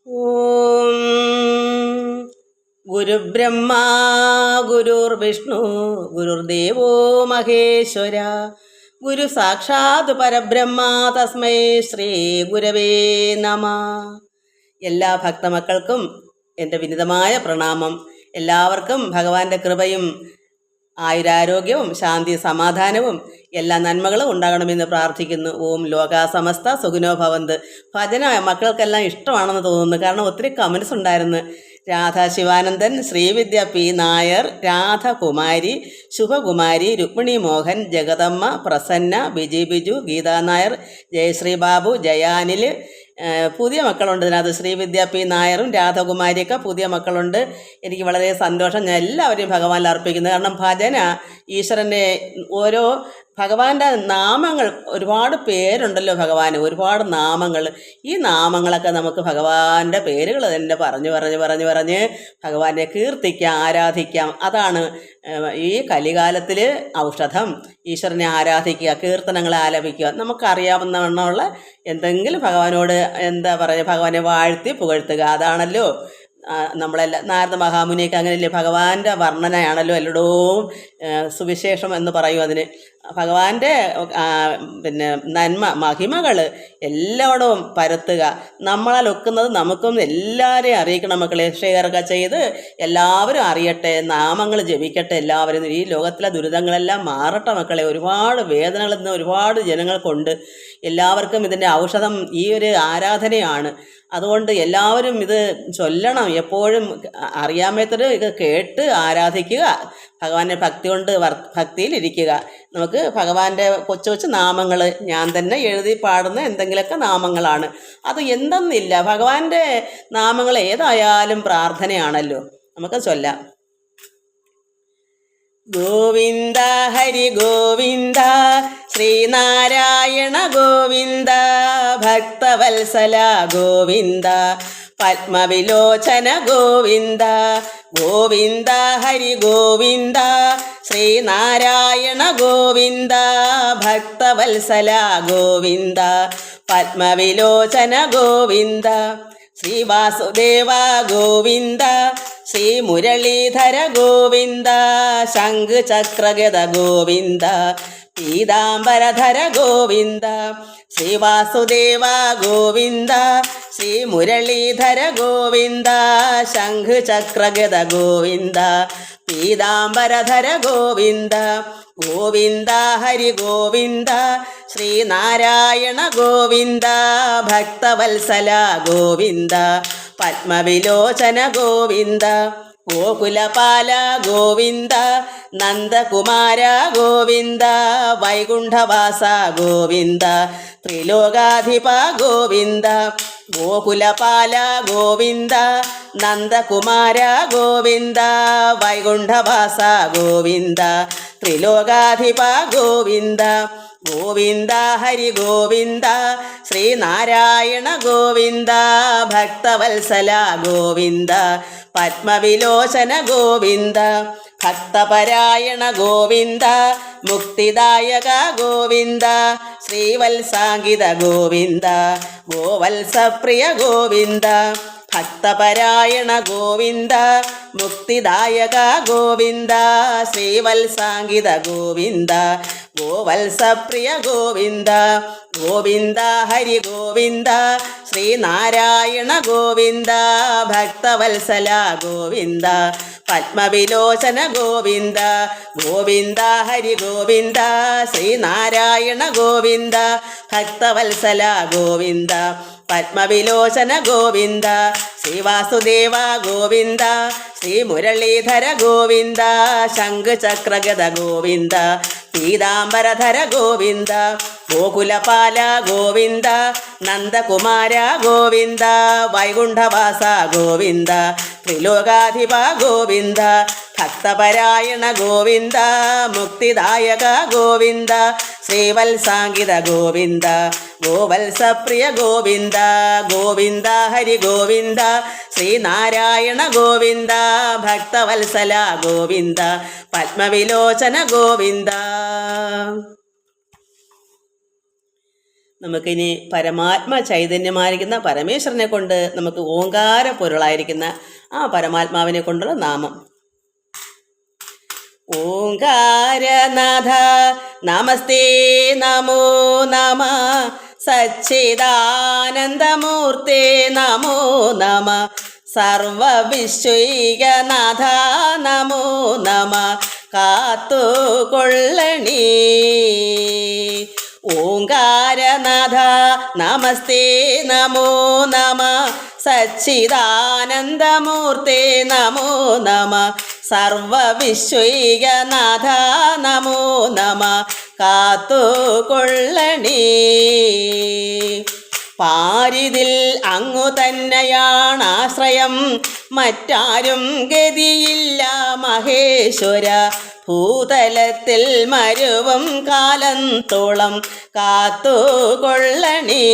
ഓം ഗുരുബ്രഹ്മാ ഗുരുർവിഷ്ണു ഗുരുർദേവോ മഹേശ്വര ഗുരു സാക്ഷാത് പരബ്രഹ്മ തസ്മൈ ശ്രീ ഗുരവേ നമ. എല്ലാ ഭക്തമക്കൾക്കും എൻ്റെ വിനിതമായ പ്രണാമം. എല്ലാവർക്കും ഭഗവാന്റെ കൃപയും ആയുരാരോഗ്യവും ശാന്തി സമാധാനവും എല്ലാ നന്മകളും ഉണ്ടാകണമെന്ന് പ്രാർത്ഥിക്കുന്നു. ഓം ലോകാ സമസ്ത സുഖിനോ ഭവന്ത്. ഭജന മക്കൾക്കെല്ലാം ഇഷ്ടമാണെന്ന് തോന്നുന്നു. കാരണം ഒത്തിരി കമൻസ് ഉണ്ടായിരുന്നു. രാധ ശിവാനന്ദൻ, ശ്രീവിദ്യ പി നായർ, രാധകുമാരി, ശുഭകുമാരി, രുക്മിണി മോഹൻ, ജഗദമ്മ, പ്രസന്ന, ബിജു, ഗീതാ നായർ, ജയശ്രീ ബാബു, ജയാനിൽ, പുതിയ മക്കളുണ്ട് ഇതിനകത്ത്. ശ്രീവിദ്യ പി നായറും രാധകുമാരിയൊക്കെ പുതിയ മക്കളുണ്ട്. എനിക്ക് വളരെ സന്തോഷം. ഞാൻ എല്ലാവരെയും ഭഗവാനിൽ അർപ്പിക്കുന്നു. കാരണം ഭജന ഈശ്വരൻ്റെ ഓരോ ഭഗവാന്റെ നാമങ്ങൾ, ഒരുപാട് പേരുണ്ടല്ലോ ഭഗവാന്, ഒരുപാട് നാമങ്ങൾ. ഈ നാമങ്ങളൊക്കെ നമുക്ക് ഭഗവാന്റെ പേരുകൾ തന്നെ പറഞ്ഞ് ഭഗവാനെ കീർത്തിക്കാം, ആരാധിക്കാം. അതാണ് ഈ കലികാലത്തിൽ ഔഷധം. ഈശ്വരനെ ആരാധിക്കുക, കീർത്തനങ്ങളെ ആലപിക്കുക. നമുക്കറിയാവുന്നവണ്ണമുള്ള എന്തെങ്കിലും ഭഗവാനോട് ഭഗവാനെ വാഴ്ത്തി പുകഴ്ത്തുക. അതാണല്ലോ നമ്മളെല്ലാം. നാരദ മഹാമുനിയൊക്കെ അങ്ങനെയല്ലേ, ഭഗവാന്റെ വർണ്ണനയാണല്ലോ എല്ലായിടവും സുവിശേഷം എന്ന് പറയും അതിന്. ഭഗവാന്റെ നന്മ മഹിമകൾ എല്ലായിടവും പരത്തുക. നമ്മളാൽ ഒക്കുന്നത് നമുക്കും എല്ലാവരെയും അറിയിക്കണം മക്കളെ. ഷെയറൊക്കെ ചെയ്ത് എല്ലാവരും അറിയട്ടെ, നാമങ്ങൾ ജപിക്കട്ടെ എല്ലാവരും. ഈ ലോകത്തിലെ ദുരിതങ്ങളെല്ലാം മാറട്ടെ മക്കളെ. ഒരുപാട് വേദനകളിൽ നിന്ന് ഒരുപാട് ജനങ്ങൾക്കുണ്ട്. എല്ലാവർക്കും ഇതിൻ്റെ ഔഷധം ഈ ഒരു ആരാധനയാണ്. അതുകൊണ്ട് എല്ലാവരും ഇത് ചൊല്ലണം. എപ്പോഴും അറിയാമേത്തത് ഇത് കേട്ട് ആരാധിക്കുക. ഭഗവാന്റെ ഭക്തി കൊണ്ട് ഭക്തിയിലിരിക്കുക. നമുക്ക് ഭഗവാന്റെ കൊച്ചു നാമങ്ങൾ ഞാൻ തന്നെ എഴുതി പാടുന്ന എന്തെങ്കിലുമൊക്കെ നാമങ്ങളാണ്. അത് എന്തെന്നില്ല, ഭഗവാന്റെ നാമങ്ങൾ ഏതായാലും പ്രാർത്ഥനയാണല്ലോ. നമുക്ക് ചൊല്ലാം. ഗോവിന്ദ ഹരി ഗോവിന്ദ ശ്രീനാരായണ ഗോവിന്ദ ഭക്തവത്സല ഗോവിന്ദ പത്മവിലോചന ഗോവിന്ദ. ഗോവിന്ദ ഹരി ഗോവിന്ദ ശ്രീനാരായണ ഗോവിന്ദ ഭക്തവത്സല ഗോവിന്ദ പത്മവിലോചന ഗോവിന്ദ. ശ്രീവാസുദേവ ഗോവിന്ദ ശ്രീ മുരളീധര ഗോവിന്ദ ശംഖ് ചക്രഗദ ഗോവിന്ദ പീതാംബരധര ഗോവിന്ദ. ശ്രീവാസുദേവ ഗോവിന്ദ ശ്രീ മുരളീധര ഗോവിന്ദ ശംഖ് ചക്രഗദ ഗോവിന്ദ പീതാംബരധര ഗോവിന്ദ. ഗോവിന്ദ ഹരി ഗോവിന്ദ ശ്രീനാരായണ ഗോവിന്ദ ഭക്തവത്സല ഗോവിന്ദ പത്മവിലോചന ഗോവിന്ദ. ഗോകുലപാല ഗോവിന്ദ നന്ദകുമാര ഗോവിന്ദ വൈകുണ്ഠവാസ ഗോവിന്ദ ത്രിലോകാധിപ ഗോവിന്ദ. ഗോകുലപാല ഗോവിന്ദ നന്ദകുമാര ഗോവിന്ദ വൈകുണ്ഠവാസ ഗോവിന്ദ ത്രിലോകാധിപ ഗോവിന്ദ. ഗോവിന്ദ ഹരി ഗോവിന്ദ ശ്രീനാരായണ ഗോവിന്ദ ഭക്തവത്സല ഗോവിന്ദ പത്മവിലോചന ഗോവിന്ദ. ഭക്തപരായണ ഗോവിന്ദ മുക്തിദായക ഗോവിന്ദ ശ്രീവത്സാംഗിത ഗോവിന്ദ ഗോവത്സപ്രിയ ഗോവിന്ദ. ഭക്തപരായണ ഗോവിന്ദ മുക്തിദായക ഗോവിന്ദ ശ്രീവത്സാംഗിത ഗോവിന്ദ ഗോവത്സപ്രിയ ഗോവിന്ദ. ഗോവിന്ദ ഹരി ഗോവിന്ദ ശ്രീനാരായണ ഗോവിന്ദ ഭക്തവത്സല ഗോവിന്ദ പത്മവിലോചന ഗോവിന്ദ. ഗോവിന്ദ ഹരി ഗോവിന്ദ ശ്രീനാരായണ ഗോവിന്ദ ഭക്തവത്സല ഗോവിന്ദ പത്മവിലോചന ഗോവിന്ദ. ശ്രീവാസുദേവ ഗോവിന്ദ ശ്രീ മുരളീധര ഗോവിന്ദ ശംഖ് ചക്രഗദ ഗോവിന്ദ പീതാംബരധര ഗോവിന്ദ. ഗോകുലപാല ഗോവിന്ദ നന്ദകുമാര ഗോവിന്ദ വൈകുണ്ഠവാസ ഗോവിന്ദ ത്രിലോകാധിപ ഗോവിന്ദ. ഭക്തപരായണ ഗോവിന്ദ മുക്തിദായക ഗോവിന്ദ ശ്രീവത്സാംഗിത ഗോവിന്ദ ഗോവത്സപ്രിയ ഗോവിന്ദ. ഗോവിന്ദ ഹരി ഗോവിന്ദ ശ്രീനാരായണ ഗോവിന്ദ ഭക്തവത്സല ഗോവിന്ദ പത്മവിലോചന ഗോവിന്ദ. നമുക്കിനി പരമാത്മ ചൈതന്യമായിരിക്കുന്ന പരമേശ്വരനെ കൊണ്ട് നമുക്ക് ഓങ്കാര പൊരുളായിരിക്കുന്ന ആ പരമാത്മാവിനെ കൊണ്ടുള്ള നാമം. ഓങ്കാരനാഥ നമസ്തേ നമോ നമ, സച്ചിദാനന്ദമൂർത്തേ നമോ നമ, സർവവിശ്വൈകനാഥ നമോ നമ, കാത്തുകൊള്ളണേ. ഓങ്കാരനാഥ നമസ്തേ നമോ നമ, സച്ചിദാനന്ദമൂർത്തേ നമോ നമ, സർവവിശ്വൈകനാഥ നമോ നമ, കാത്തുകൊള്ളണേ. പാരിതിൽ അങ്ങു തന്നെയാണാശ്രയം, മറ്റാരും ഗതിയില്ല മഹേശ്വര, ഭൂതലത്തിൽ മരുവും കാലത്തോളം കാത്തുകൊള്ളണേ.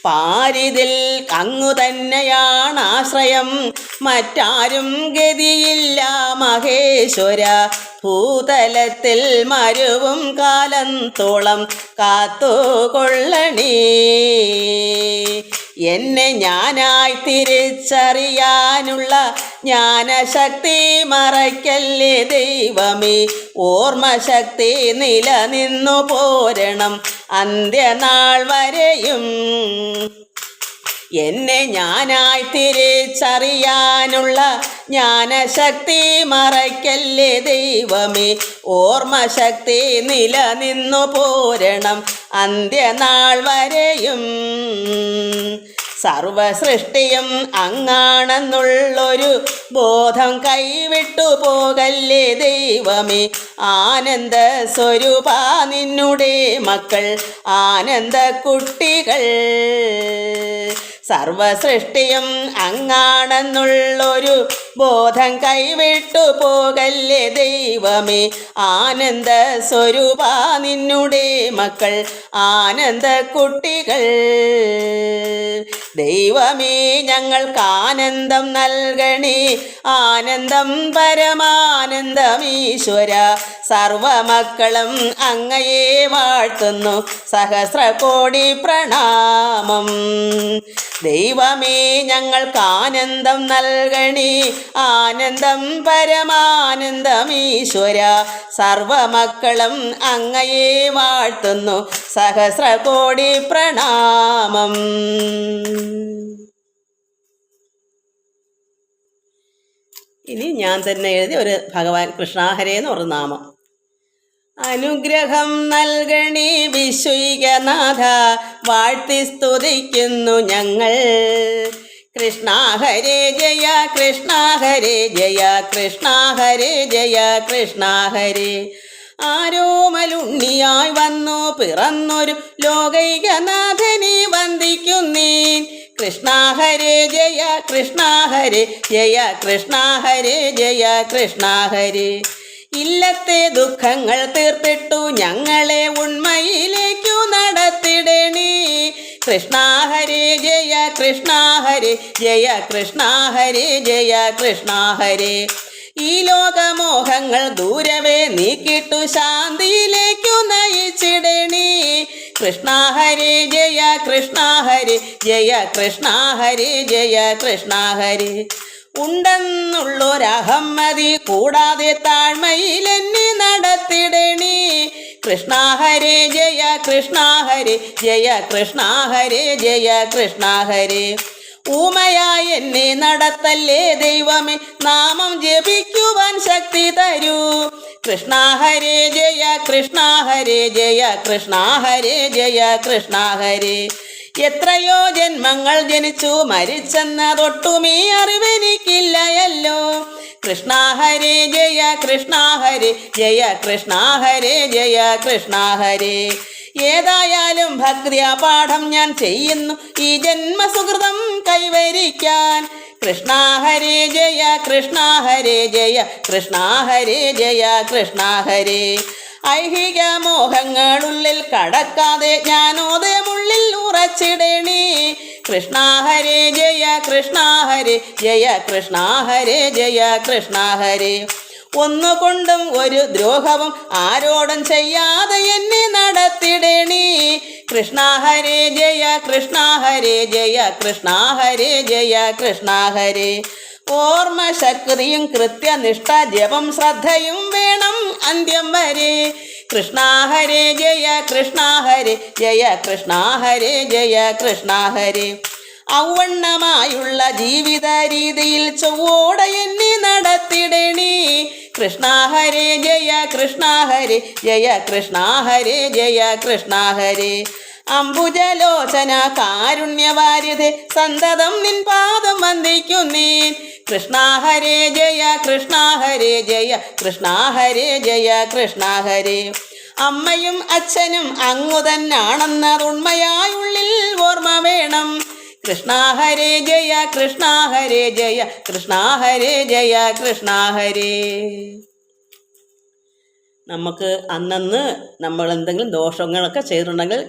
പാരിതിൽ അങ്ങു തന്നെയാണാശ്രയം, മറ്റാരും ഗതിയില്ല മഹേശ്വര, ഭൂതലത്തിൽ മരുവും കാലത്തോളം കാത്തുകൊള്ളണേ. എന്നെ ഞാനായി തിരിച്ചറിയാനുള്ള ജ്ഞാനശക്തി മറയ്ക്കല്ലേ ദൈവമേ, ഓർമ്മശക്തി നിലനിന്നു പോരണം അന്ത്യനാൾ വരെയും. എന്നെ ഞാനായി തിരിച്ചറിയാനുള്ള ജ്ഞാനശക്തി മറയ്ക്കല്ലേ ദൈവമേ, ഓർമ്മശക്തി നിലനിന്നു പോരണം അന്ത്യനാൾ വരെയും. സർവസൃഷ്ടിയും അങ്ങാണെന്നുള്ളൊരു ബോധം കൈവിട്ടു പോകല്ലേ ദൈവമേ, ആനന്ദ സ്വരൂപ നിന്നുടെ മക്കൾ ആനന്ദ കുട്ടികൾ. സർവസൃഷ്ടിയും അങ്ങാണെന്നുള്ളൊരു ബോധം കൈവിട്ടു പോകല്ലേ ദൈവമേ, ആനന്ദ സ്വരൂപ നിന്നുടെ മക്കൾ ആനന്ദ കുട്ടികൾ. ദൈവമേ ഞങ്ങൾക്ക് ആനന്ദം നൽകണേ, ആനന്ദം പരമാനന്ദമീശ്വര, സർവമക്കളും അങ്ങയെ വാഴ്ത്തുന്നു സഹസ്രകോടി പ്രണാമം. ദൈവമേ ഞങ്ങൾക്ക് ആനന്ദം നൽകണേ, ആനന്ദം പരമാനന്ദമീശ്വര, സർവമക്കളും അങ്ങയെ വാഴ്ത്തുന്നു സഹസ്രകോടി പ്രണാമം. ഇനി ഞാൻ തന്നെ എഴുതി ഒരു ഭഗവാൻ കൃഷ്ണാഹരേ എന്ന് പറഞ്ഞ നാമം. അനുഗ്രഹം നൽകണേ വിശ്വൈകനാഥ, വാഴ്ത്തി സ്തുതിക്കുന്നു ഞങ്ങൾ. കൃഷ്ണ ഹരേ ജയ കൃഷ്ണ ഹരേ ജയ കൃഷ്ണ ഹരേ ജയ കൃഷ്ണ ഹരേ. ആരോമലുണ്ണിയായി വന്നു പിറന്നൊരു ലോകൈകനാഥനെ വന്ദിക്കുന്നേൻ. കൃഷ്ണ ഹരേ ജയ കൃഷ്ണ ഹരേ ജയ കൃഷ്ണ ഹരേ ജയ കൃഷ്ണ ഹരേ. ഇല്ലത്തെ ദുഃഖങ്ങൾ തീർത്തിട്ടു ഞങ്ങളെ ഉണ്മയിലേക്കു നടത്തിടണേ. കൃഷ്ണ ഹരേ ജയ കൃഷ്ണ ഹരേ ജയ കൃഷ്ണ ഹരേ ജയ കൃഷ്ണ ഹരേ. ഈ ലോകമോഹങ്ങൾ ദൂരവേ നീക്കിട്ടു ശാന്തിയിലേക്കു നയിച്ചിടണേ. കൃഷ്ണ ഹരേ ജയ കൃഷ്ണ ഹരേ ജയ കൃഷ്ണ ഹരേ ജയ കൃഷ്ണ ഹരേ. ഉണ്ടെന്നുള്ളൊരഹമ്മതി കൂടാതെ താഴ്മയിലെന്നെ നടത്തിടണേ. കൃഷ്ണ ഹരേ ജയ കൃഷ്ണ ഹരേ ജയ കൃഷ്ണ ഹരേ ജയ കൃഷ്ണ ഹരേ. ഊമയായി എന്നെ നടത്തല്ലേ ദൈവമേ, നാമം ജപിക്കുവാൻ ശക്തി തരൂ. കൃഷ്ണ ഹരേ ജയ കൃഷ്ണ ഹരേ ജയ കൃഷ്ണ ഹരേ ജയ കൃഷ്ണ ഹരേ. എത്രയോ ജന്മങ്ങൾ ജനിച്ചു മരിച്ചെന്നതൊട്ടുമീ അറിവെനിക്കില്ലയല്ലോ. കൃഷ്ണ ഹരേ ജയ കൃഷ്ണ ഹരേ ജയ കൃഷ്ണ ഹരേ ജയ കൃഷ്ണ ഹരേ. ഏതായാലും ഭക്തിയ പാഠം ഞാൻ ചെയ്യുന്നു ഈ ജന്മസുഹൃതം കൈവരിക്കാൻ. കൃഷ്ണ ഹരേ ജയ കൃഷ്ണ ഹരേ ജയ കൃഷ്ണ ഹരേ ജയ കൃഷ്ണ ഹരേ. ഐഹിക മോഹങ്ങളുള്ളിൽ കടക്കാതെ ജ്ഞാനോദയമുള്ളിൽ ഉറച്ചിടണേ. കൃഷ്ണ ഹരേ ജയ കൃഷ്ണ ഹരേ ജയ കൃഷ്ണ ഹരേ ജയ കൃഷ്ണ ഹരേ. ഒന്നുകൊണ്ടും ഒരു ദ്രോഹവും ആരോടും ചെയ്യാതെ എന്നെ നടത്തിടണേ. കൃഷ്ണ ഹരേ ജയ കൃഷ്ണ ഹരേ ജയ കൃഷ്ണ ഹരേ ജയ കൃഷ്ണ ഹരേ. ഓർമ്മ ശക്തിയും കൃത്യനിഷ്ഠ ജപം ശ്രദ്ധയും വേണം അന്ത്യം വരെ. കൃഷ്ണ ഹരേ ജയ കൃഷ്ണ ഹരേ ജയ കൃഷ്ണ ഹരേ ജയ കൃഷ്ണ ഹരേ. ഔവണ്ണമായുള്ള ജീവിത രീതിയിൽ ചൊവ്വോടെ എന്നെ നടത്തിടണേ. കൃഷ്ണ ഹരേ ജയ കൃഷ്ണ ഹരേ ജയ കൃഷ്ണ ഹരേ ജയ കൃഷ്ണ ഹരേ. അംബുജലോചന കാരുണ്യവാര്യതേ സന്തതം നിൻ പാദം വന്ദിക്കുന്നേൻ. കൃഷ്ണ ഹരേ ജയ കൃഷ്ണ ഹരേ ജയ കൃഷ്ണ ഹരേ ജയ കൃഷ്ണ ഹരേ. അമ്മയും അച്ഛനും അങ്ങു തന്നാണെന്നതുണ്മയായുള്ളിൽ ഓർമ്മ വേണം. കൃഷ്ണ ഹരേ ജയ കൃഷ്ണ ഹരേ ജയ കൃഷ്ണ ഹരേ ജയ കൃഷ്ണ ഹരേ. നമുക്ക് അന്നന്ന് നമ്മൾ എന്തെങ്കിലും ദോഷങ്ങളൊക്കെ ചെയ്തിട്ടുണ്ടെങ്കിൽ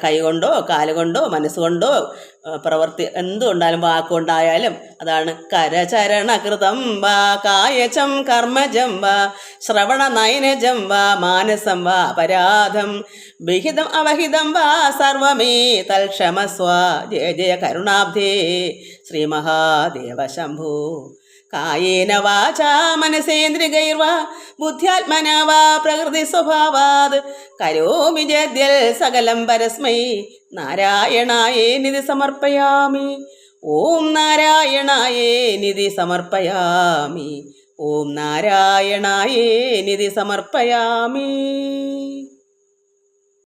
കൈകൊണ്ടോ കാലുകൊണ്ടോ മനസ്സുകൊണ്ടോ പ്രവൃത്തി എന്തുകൊണ്ടായാലും വാക്കുകൊണ്ടായാലും അതാണ് കരചരണകൃതം വാ കായചം കർമ്മജം വാ ശ്രവണ നയനജം വാ മാനസം വാ അപരാധം വിഹിതം അവഹിതം വാ സർവമേ തൽക്ഷമസ്വ. ജയ ജയ കരുണാബ്ധേ ശ്രീ മഹാദേവ ശംഭോ. കായേന വാചാ മനസേന്ദ്രിയൈർവാ ബുദ്ധ്യാത്മനാ വാ പ്രകൃതി സ്വഭാവാത് കരോമി ജദ്യൽ സകലം പരസ്മൈ നാരായണായേനിധി സമർപ്പയാമി. ഓം നാരായണായേനിധി സമർപ്പയാമി. ഓം നാരായണായേനിധി സമർപ്പയാമി.